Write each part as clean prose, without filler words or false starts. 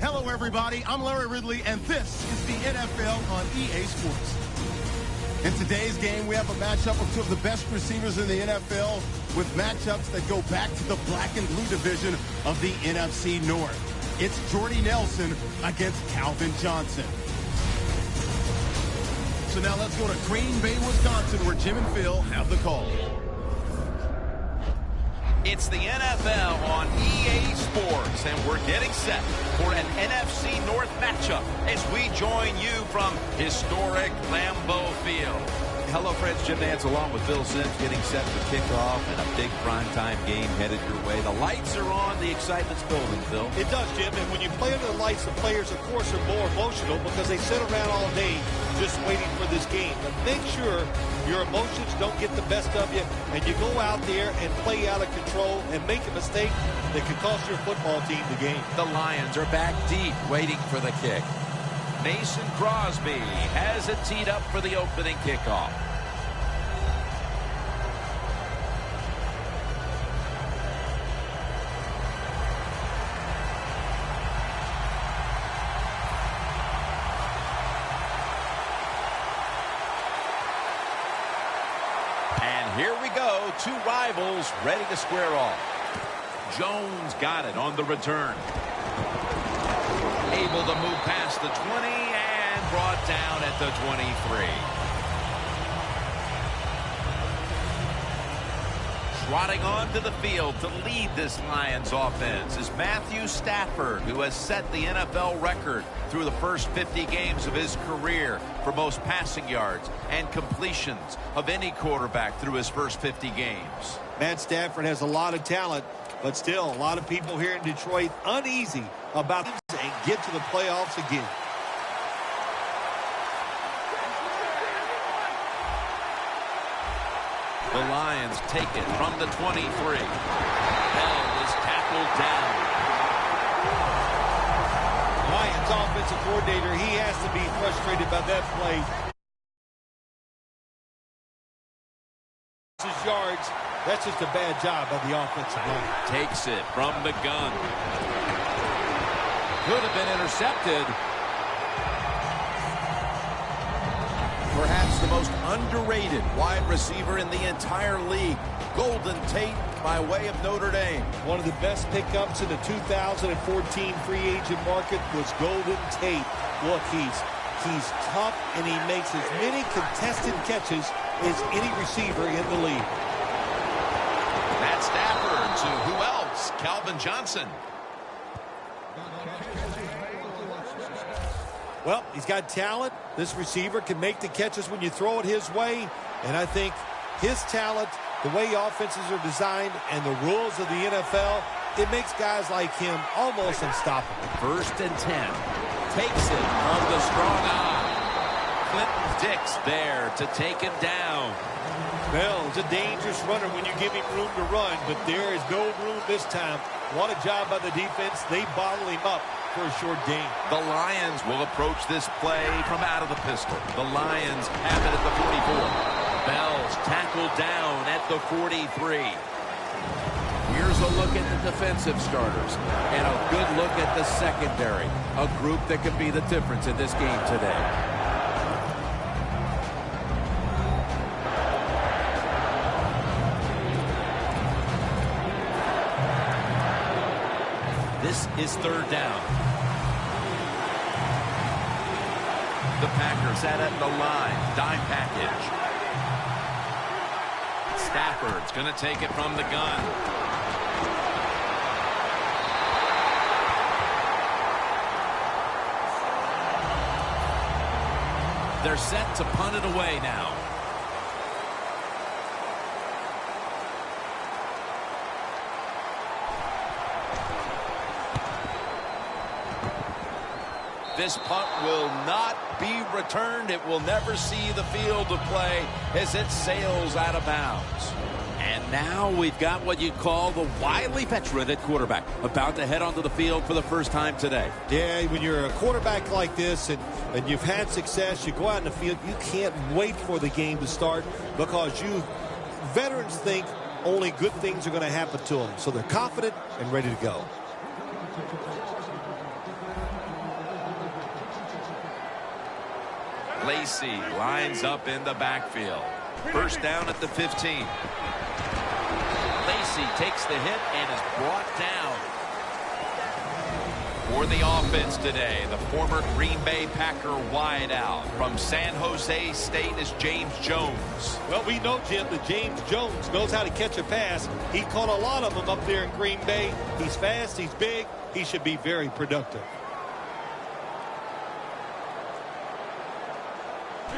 Hello, everybody. I'm Larry Ridley, and this is the NFL on EA Sports. In today's game, we have a matchup of two of the best receivers in the NFL with matchups that go back to the black and blue division of the NFC North. It's Jordy Nelson against Calvin Johnson. So now let's go to Green Bay, Wisconsin, where Jim and Phil have the call. It's the NFL on EA Sports, and we're getting set for an NFC North matchup as we join you from historic Lambeau Field. Hello, friends. Jim Nantz along with Bill Sims getting set for kickoff and a big primetime game headed your way. The lights are on. The excitement's building, Phil. It does, Jim. And when you play under the lights, the players, of course, are more emotional because they sit around all day just waiting for this game. But make sure your emotions don't get the best of you and you go out there and play out of control and make a mistake that could cost your football team the game. The Lions are back deep waiting for the kick. Mason Crosby has it teed up for the opening kickoff. And here we go, two rivals ready to square off. Jones got it on the return. Able to move past the 20 and brought down at the 23. Trotting onto the field to lead this Lions offense is Matthew Stafford, who has set the NFL record through the first 50 games of his career for most passing yards and completions of any quarterback through his first 50 games. Matt Stafford has a lot of talent, but still a lot of people here in Detroit uneasy about and get to the playoffs again. The Lions take it from the 23. Bell is tackled down. Lions offensive coordinator, he has to be frustrated by that play. His yards, that's just a bad job by the offensive line. Takes it from the gun. Could have been intercepted. Perhaps the most underrated wide receiver in the entire league. Golden Tate by way of Notre Dame. One of the best pickups in the 2014 free agent market was Golden Tate. Look, he's tough and he makes as many contested catches as any receiver in the league. Matt Stafford to who else? Calvin Johnson. Well, he's got talent. This receiver can make the catches when you throw it his way. And I think his talent, the way offenses are designed, and the rules of the NFL, it makes guys like him almost unstoppable. 1st and 10. Takes it from the strong eye. Clinton Dix there to take him down. Bell is a dangerous runner when you give him room to run, but there is no room this time. What a job by the defense. They bottle him up for a short gain. The Lions will approach this play from out of the pistol. The Lions have it at the 44. Bell's tackled down at the 43. Here's a look at the defensive starters and a good look at the secondary. A group that could be the difference in this game today. This is 3rd down. The Packers set at the line. Dime package. Stafford's going to take it from the gun. They're set to punt it away now. This punt will not be returned. It will never see the field of play as it sails out of bounds. And now we've got what you call the wily veteran at quarterback, about to head onto the field for the first time today. Yeah, when you're a quarterback like this and you've had success, you go out in the field, you can't wait for the game to start because veterans think only good things are going to happen to them. So they're confident and ready to go. Lacey lines up in the backfield. First down at the 15. Lacey takes the hit and is brought down. For the offense today, the former Green Bay Packer wideout from San Jose State is James Jones. Well, we know, Jim, that James Jones knows how to catch a pass. He caught a lot of them up there in Green Bay. He's fast, he's big, he should be very productive.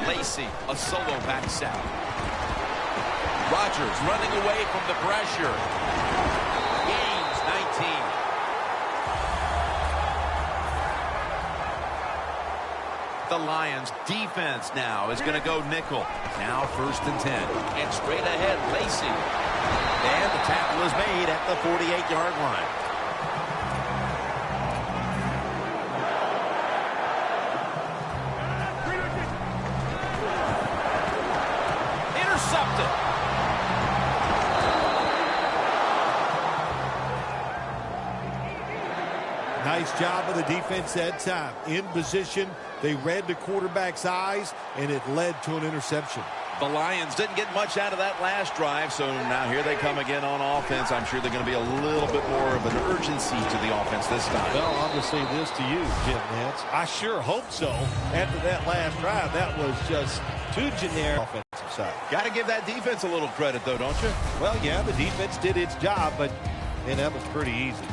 Lacey, a solo back south. Rodgers running away from the pressure. Gains 19. The Lions defense now is going to go nickel. Now 1st and 10. And straight ahead, Lacey. And the tackle is made at the 48-yard line. Intercepted. Nice job of the defense that time. In position, they read the quarterback's eyes, and it led to an interception. The Lions didn't get much out of that last drive, so now here they come again on offense. I'm sure they're going to be a little bit more of an urgency to the offense this time. Well, I'm going to say this to you, Jim Nance. I sure hope so. After that last drive, that was just too generic offensive side. Got to give that defense a little credit, though, don't you? Well, yeah, the defense did its job, but man, that was pretty easy.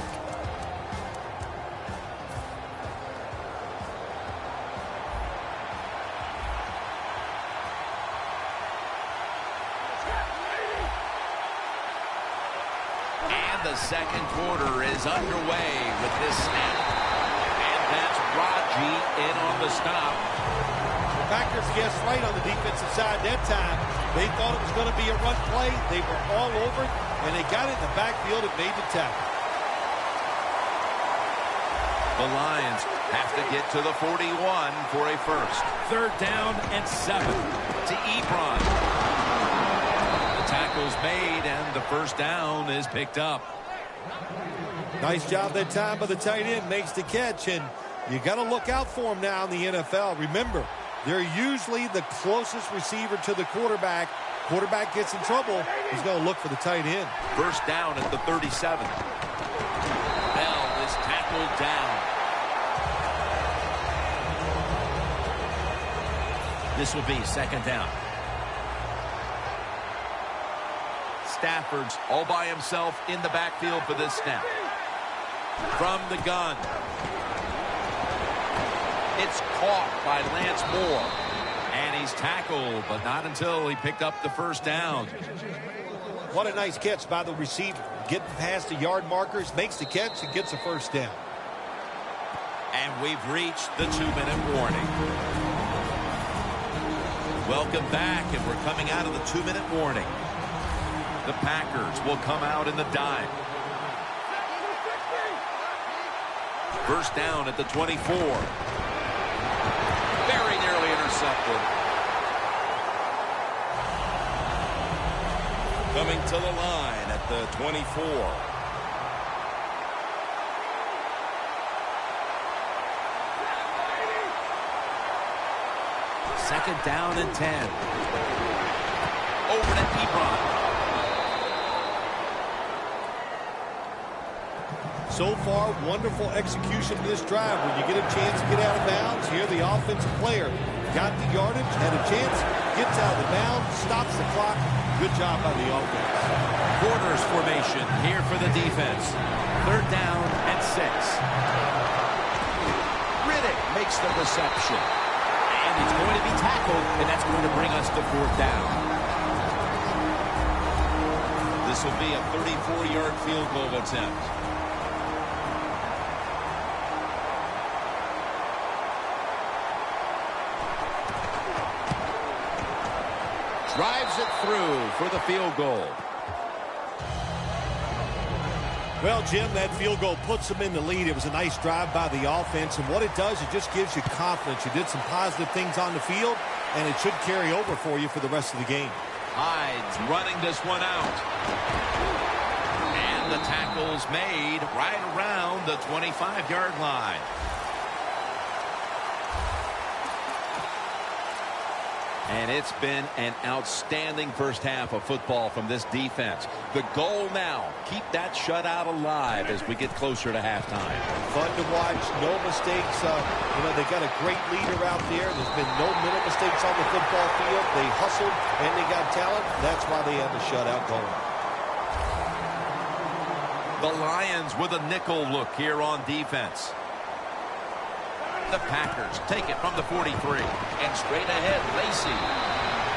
The second quarter is underway with this snap. And that's Raji in on the stop. The Packers guessed right on the defensive side that time. They thought it was going to be a run play. They were all over it, and they got it in the backfield and made the tackle. The Lions have to get to the 41 for a first. 3rd down and 7. To Ebron. The tackle's made, and the first down is picked up. Nice job that time by the tight end. Makes the catch, and you got to look out for him now in the NFL. Remember, they're usually the closest receiver to the quarterback. Quarterback gets in trouble, he's going to look for the tight end. First down at the 37. Bell is tackled down. This will be 2nd down. Stafford's all by himself in the backfield for this snap. From the gun. It's caught by Lance Moore. And he's tackled, but not until he picked up the first down. What a nice catch by the receiver. Getting past the yard markers, makes the catch, and gets a first down. And we've reached the 2-minute warning. Welcome back, and we're coming out of the 2-minute warning. The Packers will come out in the dime. First down at the 24. Very nearly intercepted. Coming to the line at the 24. Second down and 10. Over to Ebron. So far, wonderful execution of this drive. When you get a chance to get out of bounds, here the offensive player got the yardage, had a chance, gets out of the bounds, stops the clock. Good job by the offense. Quarters formation here for the defense. 3rd down and 6. Riddick makes the reception. And he's going to be tackled, and that's going to bring us to 4th down. This will be a 34-yard field goal attempt. Drives it through for the field goal. Well, Jim, that field goal puts them in the lead. It was a nice drive by the offense, and what it does, it just gives you confidence. You did some positive things on the field, and it should carry over for you for the rest of the game. Hyde's running this one out. And And the tackle's made right around the 25-yard line. And it's been an outstanding first half of football from this defense. The goal now, keep that shutout alive as we get closer to halftime. Fun to watch, no mistakes. They got a great leader out there. There's been no mental mistakes on the football field. They hustled and they got talent. That's why they have the shutout going. The Lions with a nickel look here on defense. The Packers take it from the 43 and straight ahead Lacy.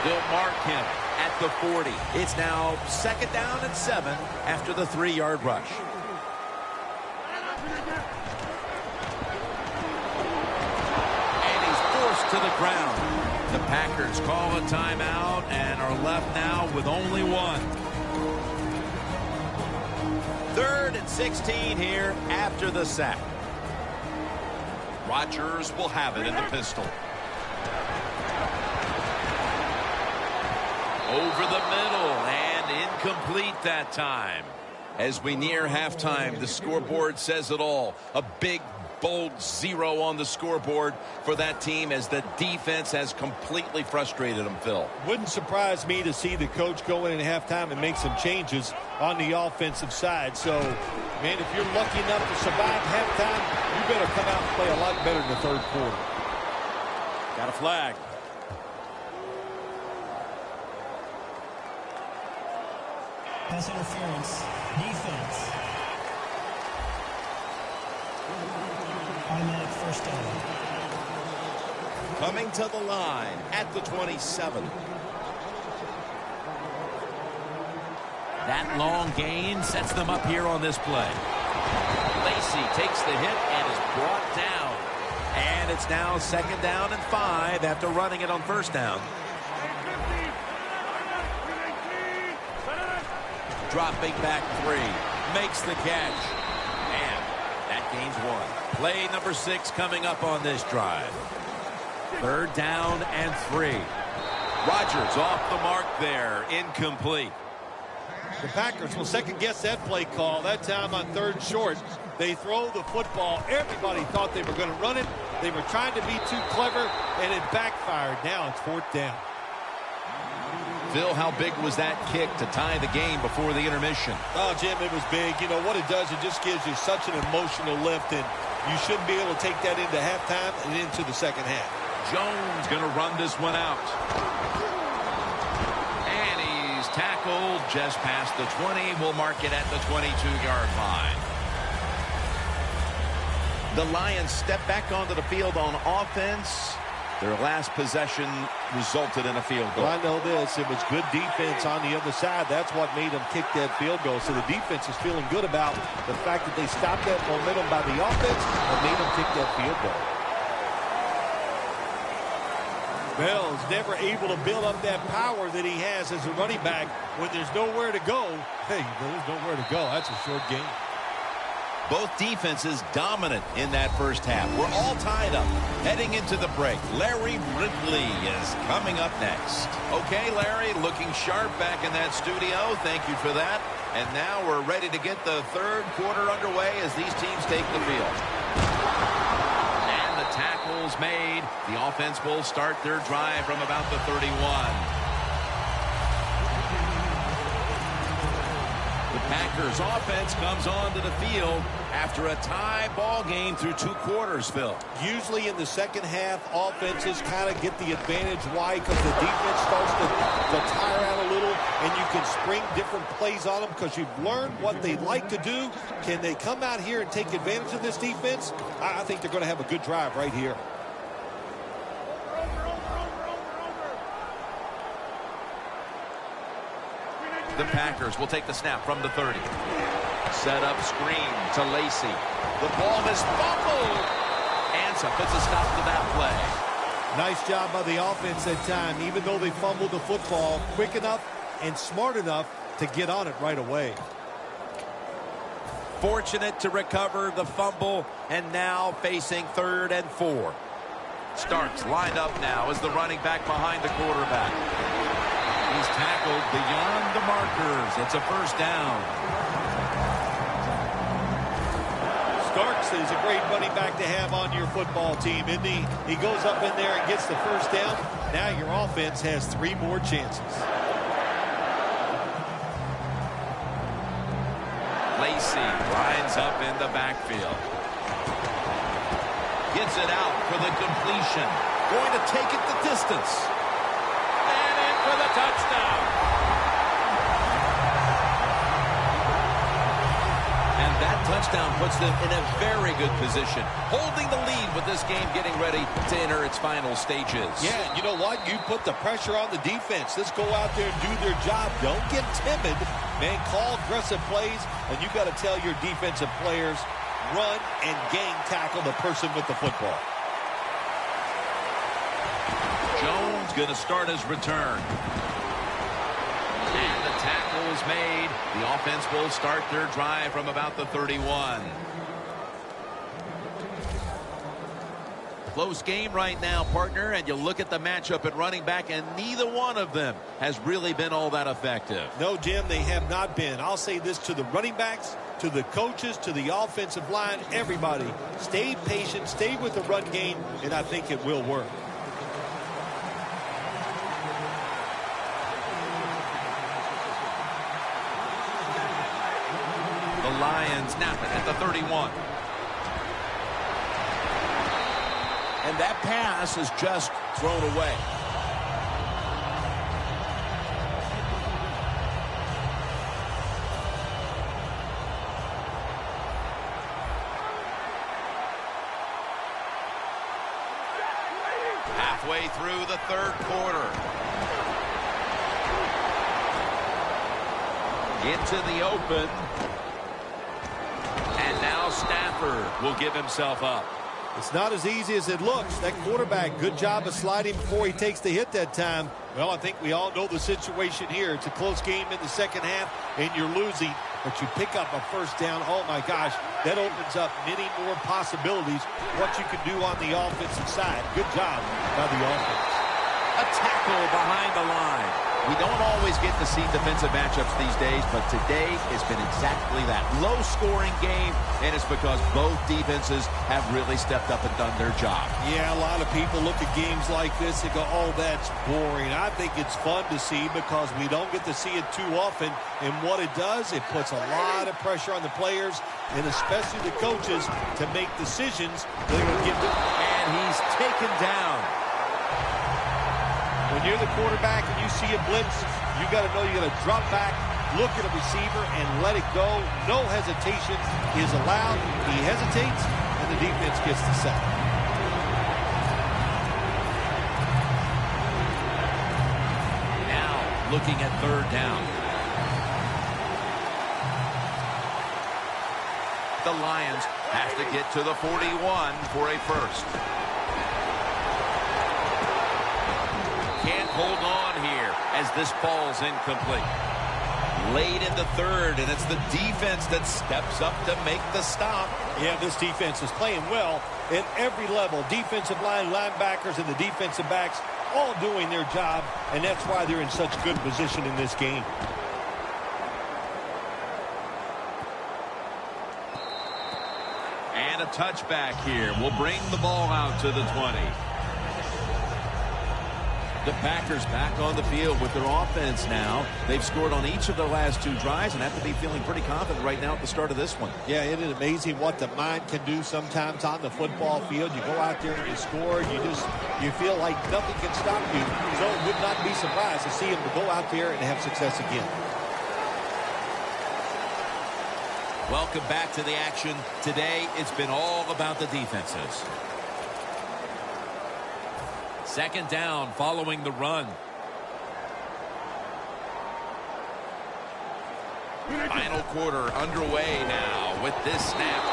They'll mark him at the 40. It's now 2nd down and 7 after the 3-yard rush. And he's forced to the ground. The Packers call a timeout and are left now with only one. 3rd and 16 here after the sack. Rodgers will have it in the pistol. Over the middle and incomplete that time. As we near halftime, the scoreboard says it all. A big, bold 0 on the scoreboard for that team as the defense has completely frustrated them, Phil. Wouldn't surprise me to see the coach go in at halftime and make some changes on the offensive side. So, man, if you're lucky enough to survive halftime, you better come out and play a lot better in the 3rd quarter. Got a flag. Pass interference. Defense. Automatic first down. Coming to the line at the 27. That long gain sets them up here on this play. Lacy takes the hit and is brought down. And it's now 2nd down and 5 after running it on 1st down. Dropping back 3. Makes the catch. And that gains 1. Play number 6 coming up on this drive. 3rd down and 3. Rodgers off the mark there. Incomplete. The Packers will second-guess that play call. That time on 3rd short, they throw the football. Everybody thought they were going to run it. They were trying to be too clever, and it backfired. Now it's 4th down. Phil, how big was that kick to tie the game before the intermission? Oh, Jim, it was big. You know what it does? It just gives you such an emotional lift, and you should be able to take that into halftime and into the 2nd half. Jones going to run this one out. And he's tackled just past the 20. We'll mark it at the 22-yard line. The Lions step back onto the field on offense. Their last possession resulted in a field goal. Well, I know this. It was good defense on the other side. That's what made them kick that field goal. So the defense is feeling good about the fact that they stopped that momentum by the offense and made them kick that field goal. Bell's never able to build up that power that he has as a running back when there's nowhere to go. Hey, there's nowhere to go. That's a short game. Both defenses dominant in that first half. We're all tied up. Heading into the break, Larry Ridley is coming up next. Okay, Larry, looking sharp back in that studio. Thank you for that. And now we're ready to get the 3rd quarter underway as these teams take the field. And the tackle's made. The offense will start their drive from about the 31. The Packers offense comes onto the field after a tie ball game through 2 quarters, Phil. Usually in the 2nd half, offenses kind of get the advantage. Why? Because the defense starts to tire out a little, and you can spring different plays on them because you've learned what they like to do. Can they come out here and take advantage of this defense? I think they're going to have a good drive right here. The Packers will take the snap from the 30. Set up screen to Lacy. The ball is fumbled. Ansah puts a stop to that play. Nice job by the offense that time. Even though they fumbled the football, quick enough and smart enough to get on it right away. Fortunate to recover the fumble, and now facing 3rd and 4. Starks lined up now as the running back behind the quarterback. He's tackled beyond the markers. It's a 1st down. Starks is a great running back to have on your football team, isn't he? He goes up in there and gets the first down. Now your offense has 3 more chances. Lacey lines up in the backfield. Gets it out for the completion. Going to take it the distance. And in for the touchdown. And that touchdown puts them in a very good position, holding the lead with this game getting ready to enter its final stages. Yeah, you know what? You put the pressure on the defense. Let's go out there and do their job. Don't get timid. Man, call aggressive plays, and you got to tell your defensive players, run and gang tackle the person with the football. Jones going to start his return. And the tackle is made. The offense will start their drive from about the 31. Close game right now, partner, and you look at the matchup at running back, and neither one of them has really been all that effective. No, Jim, they have not been. I'll say this to the running backs, to the coaches, to the offensive line, everybody. Stay patient, stay with the run game, and I think it will work. The Lions snap it at the 31. And that pass is just thrown away. Halfway through the third quarter. Into the open. And now Stafford will give himself up. It's not as easy as it looks. That quarterback, good job of sliding before he takes the hit that time. Well, I think we all know the situation here. It's a close game in the second half, and you're losing, but you pick up a first down. Oh, my gosh, that opens up many more possibilities, what you can do on the offensive side. Good job by the offense. A tackle behind the line. We don't always get to see defensive matchups these days, but today has been exactly that. Low-scoring game, and it's because both defenses have really stepped up and done their job. Yeah, a lot of people look at games like this and go, oh, that's boring. I think it's fun to see because we don't get to see it too often, and what it does, it puts a lot of pressure on the players and especially the coaches to make decisions that are going to give them. And he's taken down. When you're the quarterback and you see a blitz, you got to know you got to drop back, look at a receiver, and let it go. No hesitation is allowed. He hesitates, and the defense gets the sack. Now looking at third down. The Lions have to get to the 41 for a first. Can't hold on here as this falls incomplete. Late in the third, and it's the defense that steps up to make the stop. Yeah, this defense is playing well at every level. Defensive line, linebackers, and the defensive backs all doing their job, and that's why they're in such good position in this game. And a touchback here will bring the ball out to the 20. The Packers back on the field with their offense now. They've scored on each of their last 2 drives and have to be feeling pretty confident right now at the start of this one. Yeah, it is amazing what the mind can do sometimes on the football field. You go out there and you score, you feel like nothing can stop you. So it would not be surprised to see him to go out there and have success again. Welcome back to the action. Today, it's been all about the defenses. Second down following the run. Final quarter underway now with this snap.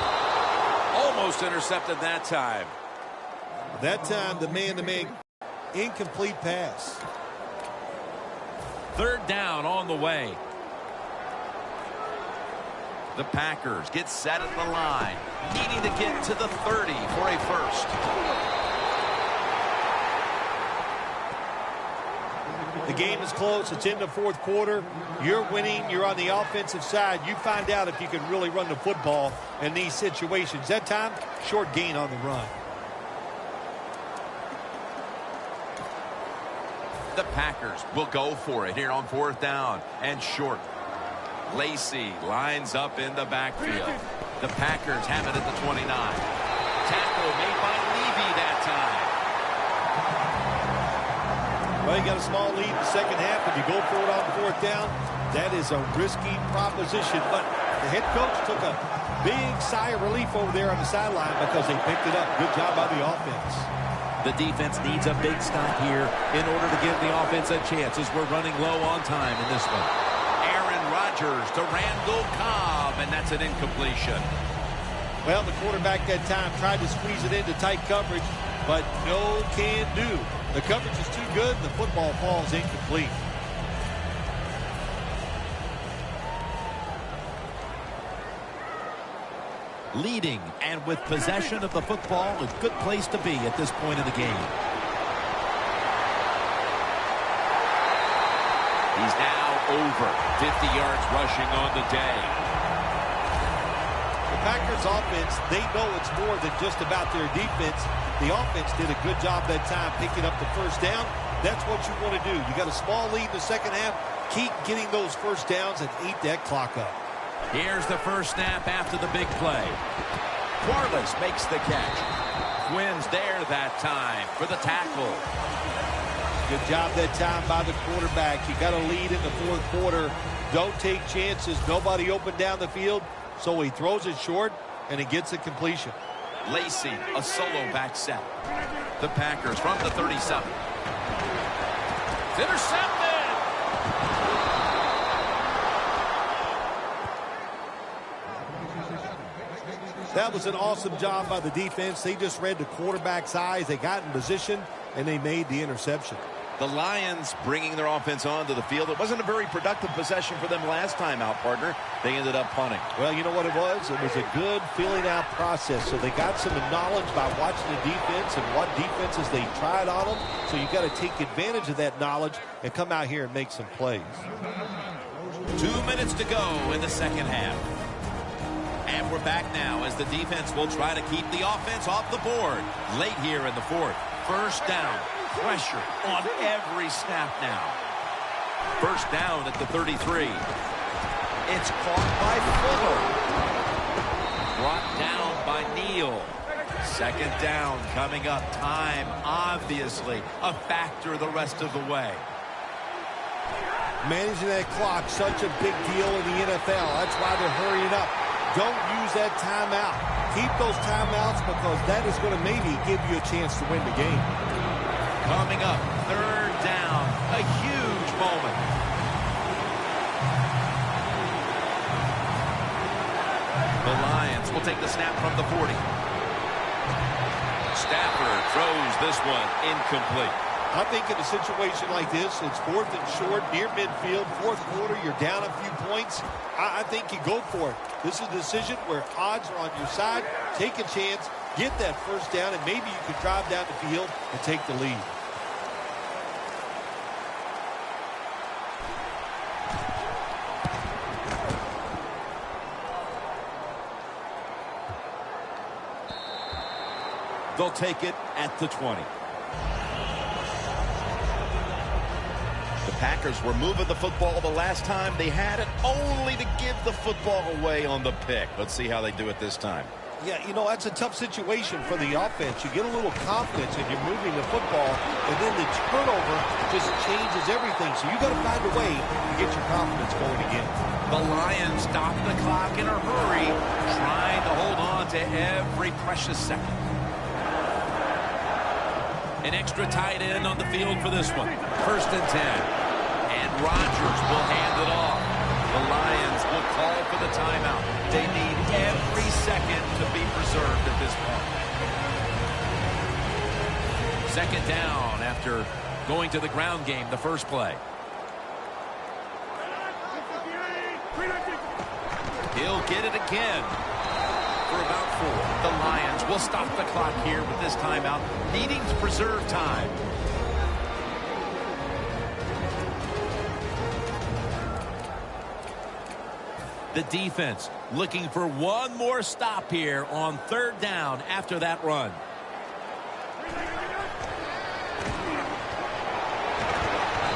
Almost intercepted that time. That time, the man-to-man incomplete pass. Third down on the way. The Packers get set at the line, needing to get to the 30 for a first. The game is close. It's in the fourth quarter. You're winning. You're on the offensive side. You find out if you can really run the football in these situations. That time, short gain on the run. The Packers will go for it here on fourth down and short. Lacy lines up in the backfield. The Packers have it at the 29. Tackle made by Levy that time. Well, you got a small lead in the second half. If you go for it on fourth down, that is a risky proposition. But the head coach took a big sigh of relief over there on the sideline because they picked it up. Good job by the offense. The defense needs a big stop here in order to give the offense a chance as we're running low on time in this one. Aaron Rodgers to Randall Cobb, and that's an incompletion. Well, the quarterback that time tried to squeeze it into tight coverage, but no can do. The coverage is too good, and the football falls incomplete. Leading and with possession of the football, a good place to be at this point in the game. He's now over 50 yards rushing on the day. The Packers offense, they know it's more than just about their defense. The offense did a good job that time picking up the first down. That's what you want to do. You got a small lead in the second half. Keep getting those first downs and eat that clock up. Here's the first snap after the big play. Quarles makes the catch. Quinn's there that time for the tackle. Good job that time by the quarterback. You got a lead in the fourth quarter. Don't take chances. Nobody opened down the field, so he throws it short, and he gets a completion. Lacy, a solo back set. The Packers from the 37. It's intercepted. That was an awesome job by the defense. They just read the quarterback's eyes. They got in position, and they made the interception. The Lions bringing their offense onto the field. It wasn't a very productive possession for them last time out, partner. They ended up punting. Well, you know what it was? It was a good filling out process. So they got some knowledge by watching the defense and what defenses they tried on them. So you got to take advantage of that knowledge and come out here and make some plays. 2 minutes to go in the second half. And we're back now as the defense will try to keep the offense off the board. Late here in the fourth. First down. Pressure on every snap now. First down at the 33. It's caught by Fuller. Brought down by Neal. Second down coming up. Time, obviously, a factor the rest of the way. Managing that clock, such a big deal in the NFL. That's why they're hurrying up. Don't use that timeout. Keep those timeouts because that is going to maybe give you a chance to win the game. Coming up, third down, a huge moment. The Lions will take the snap from the 40. Stafford throws this one incomplete. I think in a situation like this, it's fourth and short, near midfield, fourth quarter, you're down a few points. I think you go for it. This is a decision where odds are on your side. Take a chance, get that first down, and maybe you can drive down the field and take the lead. They'll take it at the 20. The Packers were moving the football the last time they had it, only to give the football away on the pick. Let's see how they do it this time. Yeah, you know, that's a tough situation for the offense. You get a little confidence and you're moving the football, and then the turnover just changes everything. So you got to find a way to get your confidence going again. The Lions stop the clock in a hurry, trying to hold on to every precious second. An extra tight end on the field for this one. First and 10. And Rodgers will hand it off. The Lions will call for the timeout. They need every second to be preserved at this point. Second down after going to the ground game the first play. He'll get it again. For about 4. The Lions will stop the clock here with this timeout, needing to preserve time. The defense looking for one more stop here on third down after that run.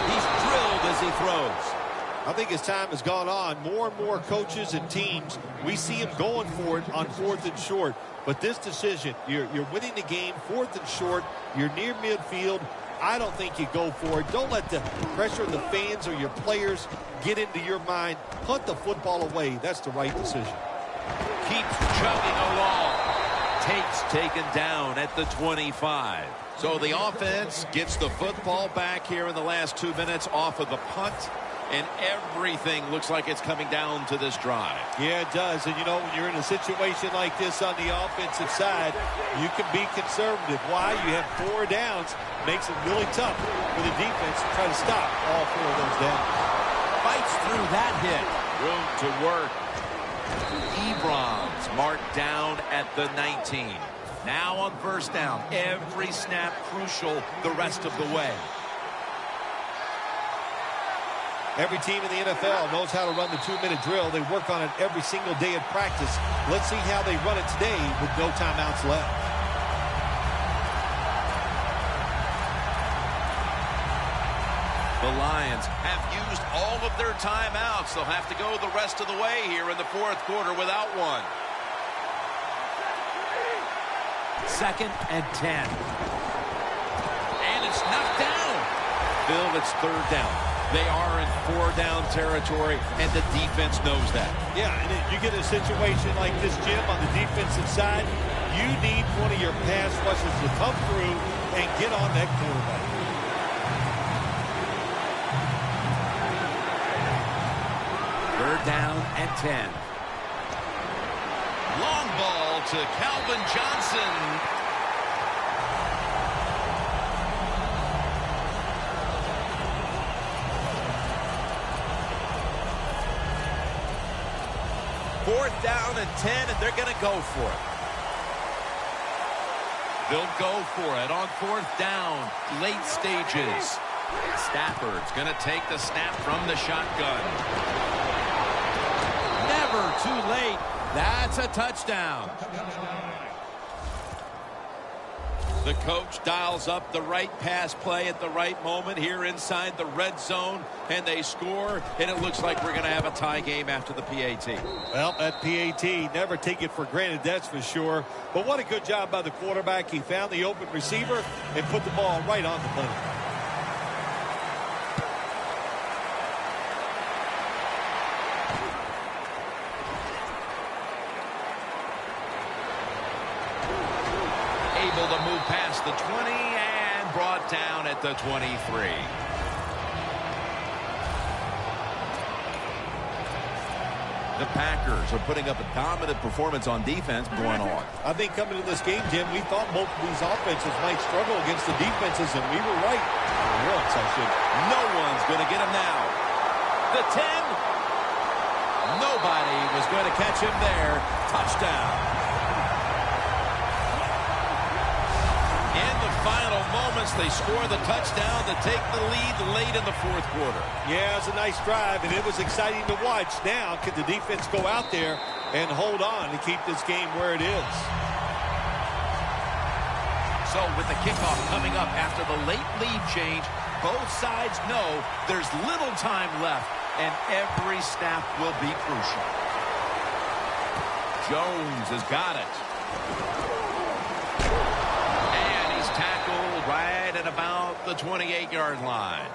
He's drilled as he throws. I think as time has gone on, more and more coaches and teams, we see him going for it on 4th and short. But this decision, you're winning the game, 4th and short, you're near midfield. I don't think you go for it. Don't let the pressure of the fans or your players get into your mind. Punt the football away. That's the right decision. Keeps chugging along. Tate's taken down at the 25. So the offense gets the football back here in the last 2 minutes off of the punt. And everything looks like it's coming down to this drive. Yeah, it does. And, you know, when you're in a situation like this on the offensive side, you can be conservative. Why? You have 4 downs. Makes it really tough for the defense to try to stop all 4 of those downs. Fights through that hit. Room to work. Ebron's marked down at the 19. Now on first down. Every snap crucial the rest of the way. Every team in the NFL knows how to run the 2-minute drill. They work on it every single day at practice. Let's see how they run it today with no timeouts left. The Lions have used all of their timeouts. They'll have to go the rest of the way here in the 4th quarter without one. 2nd and 10. And it's knocked down. Bill, it's 3rd down. They are in 4-down territory, and the defense knows that. Yeah, and you get a situation like this, Jim, on the defensive side, you need one of your pass rushers to come through and get on that quarterback. Third down and 10. Long ball to Calvin Johnson. Fourth down and 10, and they're going to go for it. They'll go for it on 4th down, late stages. Stafford's going to take the snap from the shotgun. Never too late. That's a touchdown. The coach dials up the right pass play at the right moment here inside the red zone, and they score, and it looks like we're going to have a tie game after the PAT. Well, that PAT, never take it for granted, that's for sure. But what a good job by the quarterback. He found the open receiver and put the ball right on the money. Able to move past the 20 and brought down at the 23. The Packers are putting up a dominant performance on defense going on. I think coming to this game, Jim, we thought both of these offenses might struggle against the defenses, and we were right. For once, I should. No one's going to get him now. The 10. Nobody was going to catch him there. Touchdown. In the final moments, they score the touchdown to take the lead late in the 4th quarter. Yeah, it was a nice drive, and it was exciting to watch. Now, can the defense go out there and hold on to keep this game where it is? So with the kickoff coming up after the late lead change, both sides know there's little time left, and every snap will be crucial. Jones has got it. Tackled right at about the 28-yard line.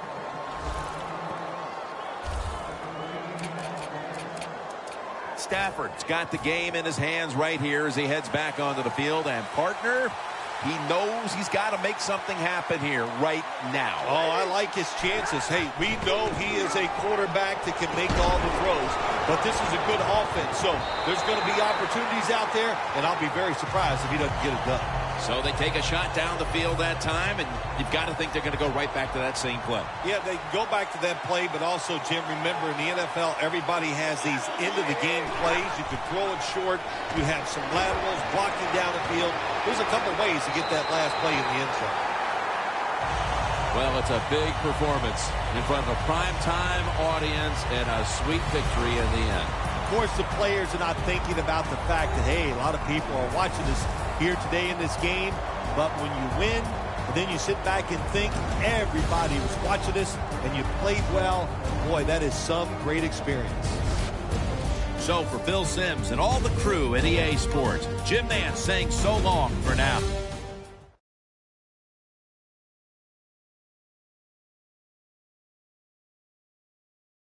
Stafford's got the game in his hands right here as he heads back onto the field. And partner, he knows he's got to make something happen here right now. Oh, I like his chances. Hey, we know he is a quarterback that can make all the throws, but this is a good offense. So there's going to be opportunities out there, and I'll be very surprised if he doesn't get it done. So they take a shot down the field that time, and you've got to think they're going to go right back to that same play. Yeah, they can go back to that play, but also, Jim, remember in the NFL, everybody has these end-of-the-game plays. You can throw it short. You have some laterals blocking down the field. There's a couple ways to get that last play in the end zone. Well, it's a big performance in front of a primetime audience and a sweet victory in the end. course, the players are not thinking about the fact that, hey, a lot of people are watching us here today in this game. But when you win, and then you sit back and think everybody was watching us and you played well, boy, that is some great experience. So for Phil Simms and all the crew at EA Sports, Jim Nance saying so long for now.